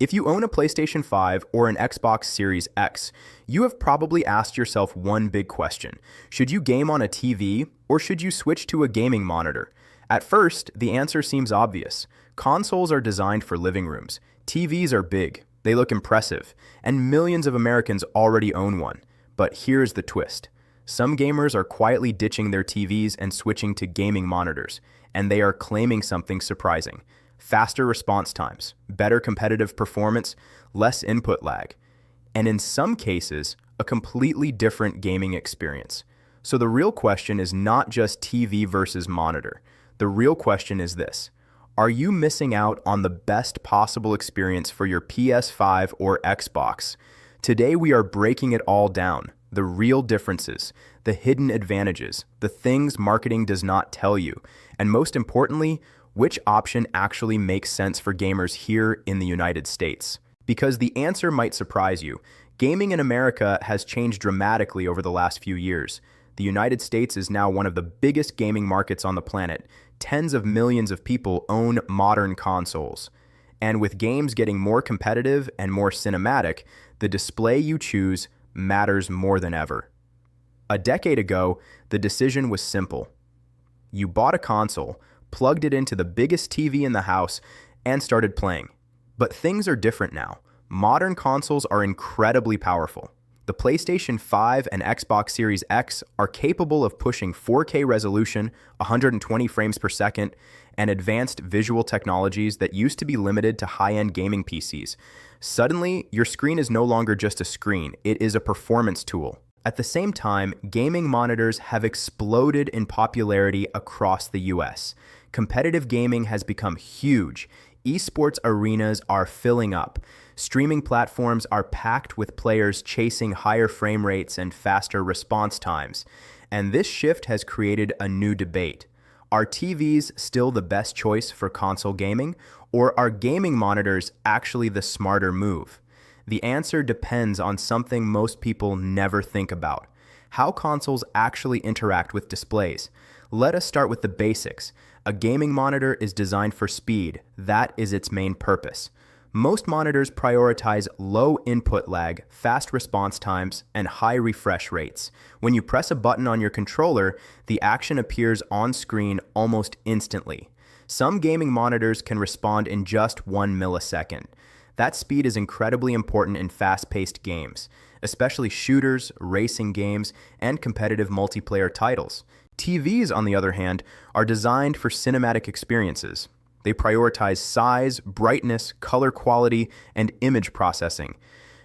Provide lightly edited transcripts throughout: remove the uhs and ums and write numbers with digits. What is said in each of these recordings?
If you own a PlayStation 5 or an Xbox Series X, you have probably asked yourself one big question. Should you game on a TV or should you switch to a gaming monitor? At first, the answer seems obvious. Consoles are designed for living rooms. TVs are big, they look impressive, and millions of Americans already own one. But here's the twist. Some gamers are quietly ditching their TVs and switching to gaming monitors, and they are claiming something surprising. Faster response times, better competitive performance, less input lag, and in some cases, a completely different gaming experience. So the real question is not just TV versus monitor. The real question is this: are you missing out on the best possible experience for your PS5 or Xbox? Today we are breaking it all down. The real differences, the hidden advantages, the things marketing does not tell you, and most importantly, which option actually makes sense for gamers here in the United States. Because the answer might surprise you. Gaming in America has changed dramatically over the last few years. The United States is now one of the biggest gaming markets on the planet. Tens of millions of people own modern consoles. And with games getting more competitive and more cinematic, the display you choose matters more than ever. A decade ago, the decision was simple. You bought a console, plugged it into the biggest TV in the house, and started playing. But things are different now. Modern consoles are incredibly powerful. The PlayStation 5 and Xbox Series X are capable of pushing 4K resolution, 120 frames per second, and advanced visual technologies that used to be limited to high-end gaming PCs. Suddenly, your screen is no longer just a screen, it is a performance tool. At the same time, gaming monitors have exploded in popularity across the US. Competitive gaming has become huge. Esports arenas are filling up. Streaming platforms are packed with players chasing higher frame rates and faster response times. And this shift has created a new debate. Are TVs still the best choice for console gaming, or are gaming monitors actually the smarter move? The answer depends on something most people never think about: how consoles actually interact with displays. Let us start with the basics. A gaming monitor is designed for speed. That is its main purpose. Most monitors prioritize low input lag, fast response times, and high refresh rates. When you press a button on your controller, the action appears on screen almost instantly. Some gaming monitors can respond in just 1 millisecond. That speed is incredibly important in fast-paced games, especially shooters, racing games, and competitive multiplayer titles. TVs, on the other hand, are designed for cinematic experiences. They prioritize size, brightness, color quality, and image processing.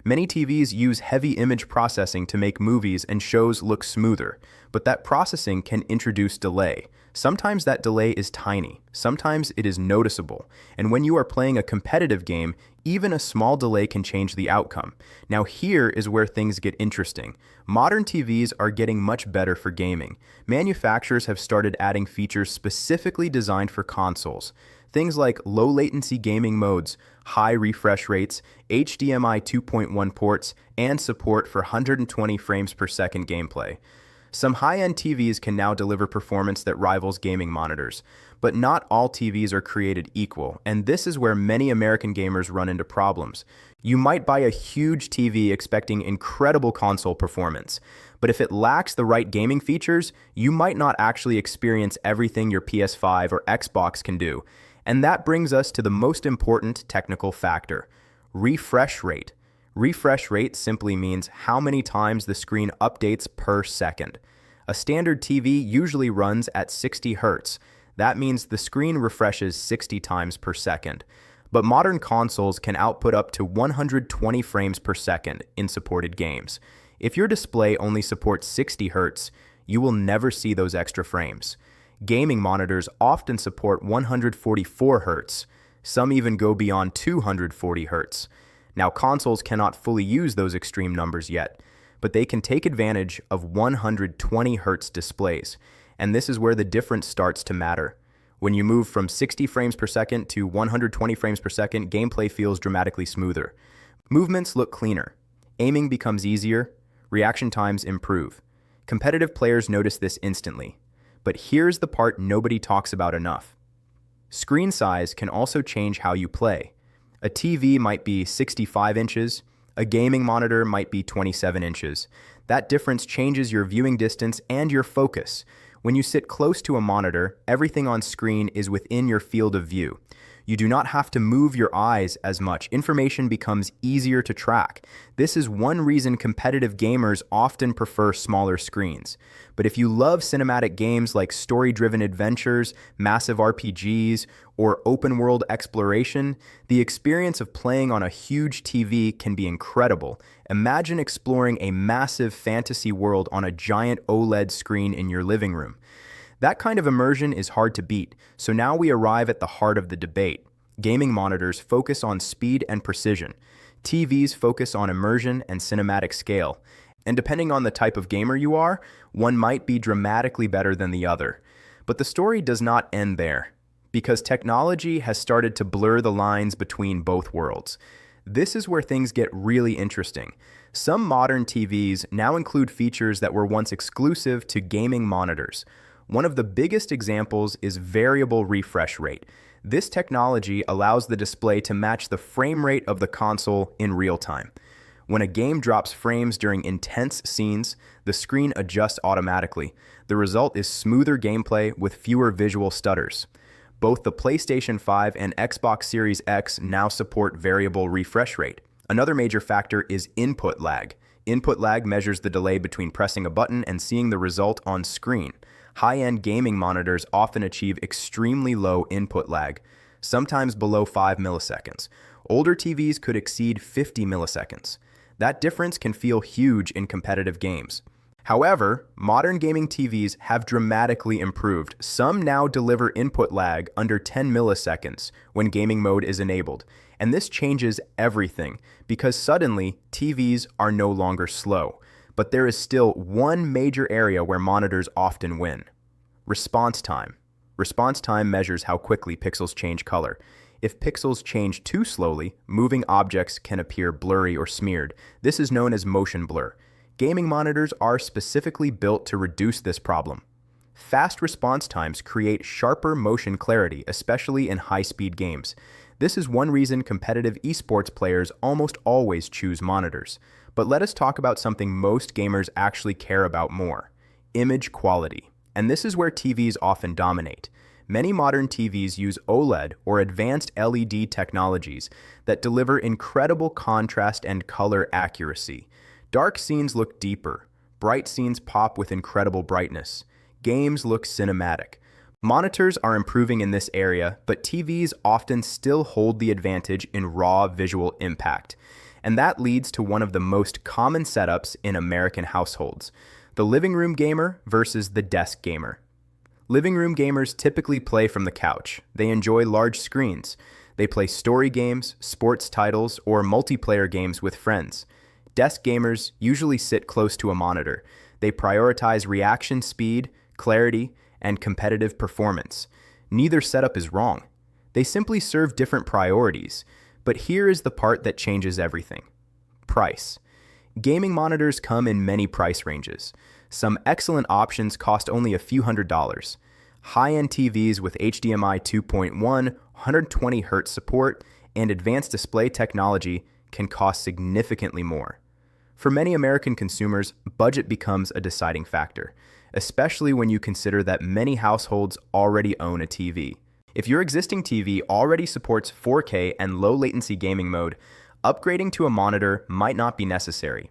Many TVs use heavy image processing to make movies and shows look smoother, but that processing can introduce delay. Sometimes that delay is tiny, sometimes it is noticeable, and when you are playing a competitive game, even a small delay can change the outcome. Now here is where things get interesting. Modern TVs are getting much better for gaming. Manufacturers have started adding features specifically designed for consoles. Things like low latency gaming modes, high refresh rates, HDMI 2.1 ports, and support for 120 frames per second gameplay. Some high-end TVs can now deliver performance that rivals gaming monitors, but not all TVs are created equal, and this is where many American gamers run into problems. You might buy a huge TV expecting incredible console performance, but if it lacks the right gaming features, you might not actually experience everything your PS5 or Xbox can do. And that brings us to the most important technical factor: refresh rate. Refresh rate simply means how many times the screen updates per second. A standard TV usually runs at 60 Hz. That means the screen refreshes 60 times per second. But modern consoles can output up to 120 frames per second in supported games. If your display only supports 60 Hz, you will never see those extra frames. Gaming monitors often support 144 Hz. Some even go beyond 240 Hz. Now, consoles cannot fully use those extreme numbers yet, but they can take advantage of 120 Hz displays, and this is where the difference starts to matter. When you move from 60 frames per second to 120 frames per second, gameplay feels dramatically smoother. Movements look cleaner. Aiming becomes easier. Reaction times improve. Competitive players notice this instantly. But here's the part nobody talks about enough. Screen size can also change how you play. A TV might be 65 inches, a gaming monitor might be 27 inches. That difference changes your viewing distance and your focus. When you sit close to a monitor, everything on screen is within your field of view. You do not have to move your eyes as much. Information becomes easier to track. This is one reason competitive gamers often prefer smaller screens. But if you love cinematic games like story-driven adventures, massive RPGs, or open-world exploration, the experience of playing on a huge TV can be incredible. Imagine exploring a massive fantasy world on a giant OLED screen in your living room. That kind of immersion is hard to beat, so now we arrive at the heart of the debate. Gaming monitors focus on speed and precision. TVs focus on immersion and cinematic scale. And depending on the type of gamer you are, one might be dramatically better than the other. But the story does not end there, because technology has started to blur the lines between both worlds. This is where things get really interesting. Some modern TVs now include features that were once exclusive to gaming monitors. One of the biggest examples is variable refresh rate. This technology allows the display to match the frame rate of the console in real time. When a game drops frames during intense scenes, the screen adjusts automatically. The result is smoother gameplay with fewer visual stutters. Both the PlayStation 5 and Xbox Series X now support variable refresh rate. Another major factor is input lag. Input lag measures the delay between pressing a button and seeing the result on screen. High-end gaming monitors often achieve extremely low input lag, sometimes below 5 milliseconds. Older TVs could exceed 50 milliseconds. That difference can feel huge in competitive games. However, modern gaming TVs have dramatically improved. Some now deliver input lag under 10 milliseconds when gaming mode is enabled. And this changes everything, because suddenly TVs are no longer slow. But there is still one major area where monitors often win: response time. Response time measures how quickly pixels change color. If pixels change too slowly, moving objects can appear blurry or smeared. This is known as motion blur. Gaming monitors are specifically built to reduce this problem. Fast response times create sharper motion clarity, especially in high-speed games. This is one reason competitive esports players almost always choose monitors. But let us talk about something most gamers actually care about more: image quality. And this is where TVs often dominate. Many modern TVs use OLED or advanced LED technologies that deliver incredible contrast and color accuracy. Dark scenes look deeper. Bright scenes pop with incredible brightness. Games look cinematic. Monitors are improving in this area, but TVs often still hold the advantage in raw visual impact. And that leads to one of the most common setups in American households: the living room gamer versus the desk gamer. Living room gamers typically play from the couch. They enjoy large screens. They play story games, sports titles, or multiplayer games with friends. Desk gamers usually sit close to a monitor. They prioritize reaction speed, clarity, and competitive performance. Neither setup is wrong. They simply serve different priorities. But here is the part that changes everything: price. Gaming monitors come in many price ranges. Some excellent options cost only a few $100s. High-end TVs with HDMI 2.1, 120 Hz support, and advanced display technology can cost significantly more. For many American consumers, budget becomes a deciding factor, especially when you consider that many households already own a TV. If your existing TV already supports 4K and low-latency gaming mode, upgrading to a monitor might not be necessary.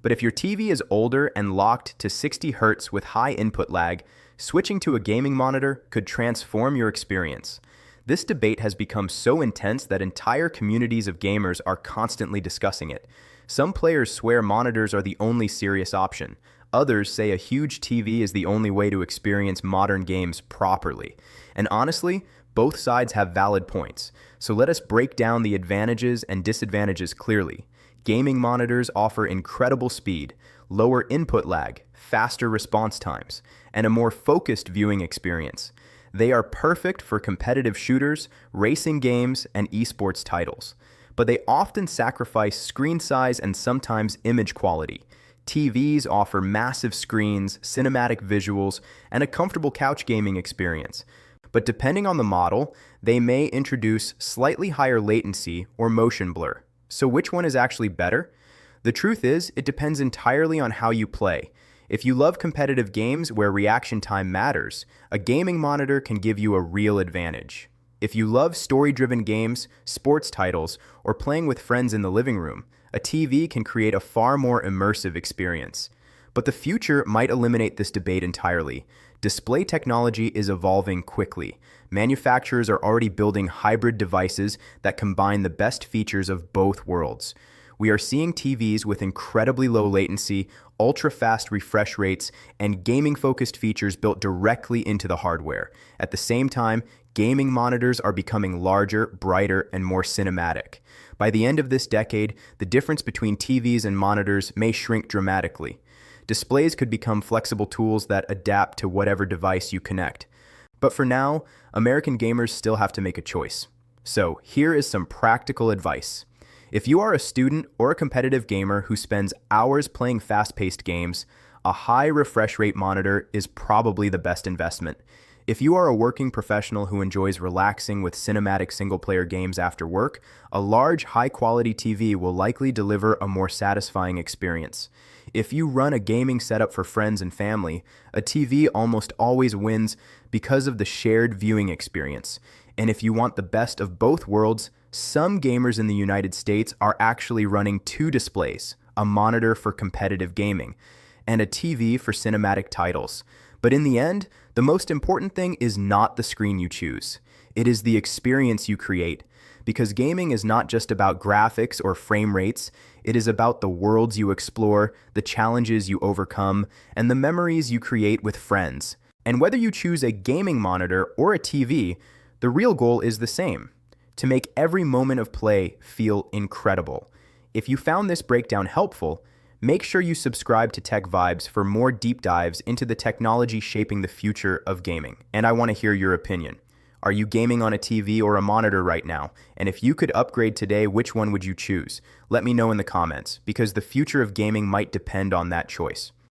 But if your TV is older and locked to 60 Hz with high input lag, switching to a gaming monitor could transform your experience. This debate has become so intense that entire communities of gamers are constantly discussing it. Some players swear monitors are the only serious option. Others say a huge TV is the only way to experience modern games properly. And honestly, both sides have valid points. So let us break down the advantages and disadvantages clearly. Gaming monitors offer incredible speed, lower input lag, faster response times, and a more focused viewing experience. They are perfect for competitive shooters, racing games, and esports titles. But they often sacrifice screen size and sometimes image quality. TVs offer massive screens, cinematic visuals, and a comfortable couch gaming experience. but depending on the model, they may introduce slightly higher latency or motion blur. So which one is actually better? The truth is, it depends entirely on how you play. If you love competitive games where reaction time matters, a gaming monitor can give you a real advantage. If you love story-driven games, sports titles, or playing with friends in the living room, a TV can create a far more immersive experience. But the future might eliminate this debate entirely. Display technology is evolving quickly. Manufacturers are already building hybrid devices that combine the best features of both worlds. We are seeing TVs with incredibly low latency, ultra-fast refresh rates, and gaming-focused features built directly into the hardware. At the same time, gaming monitors are becoming larger, brighter, and more cinematic. By the end of this decade, the difference between TVs and monitors may shrink dramatically. Displays could become flexible tools that adapt to whatever device you connect. But for now, American gamers still have to make a choice. So here is some practical advice. If you are a student or a competitive gamer who spends hours playing fast-paced games, a high refresh rate monitor is probably the best investment. If you are a working professional who enjoys relaxing with cinematic single-player games after work, a large, high-quality TV will likely deliver a more satisfying experience. If you run a gaming setup for friends and family, a TV almost always wins because of the shared viewing experience. And if you want the best of both worlds, some gamers in the United States are actually running two displays, a monitor for competitive gaming, and a TV for cinematic titles. But in the end, the most important thing is not the screen you choose. It is the experience you create. Because gaming is not just about graphics or frame rates, it is about the worlds you explore, the challenges you overcome, and the memories you create with friends. And whether you choose a gaming monitor or a TV, the real goal is the same: to make every moment of play feel incredible. If you found this breakdown helpful, make sure you subscribe to TechVibes for more deep dives into the technology shaping the future of gaming. And I want to hear your opinion. Are you gaming on a TV or a monitor right now? And if you could upgrade today, which one would you choose? Let me know in the comments, because the future of gaming might depend on that choice.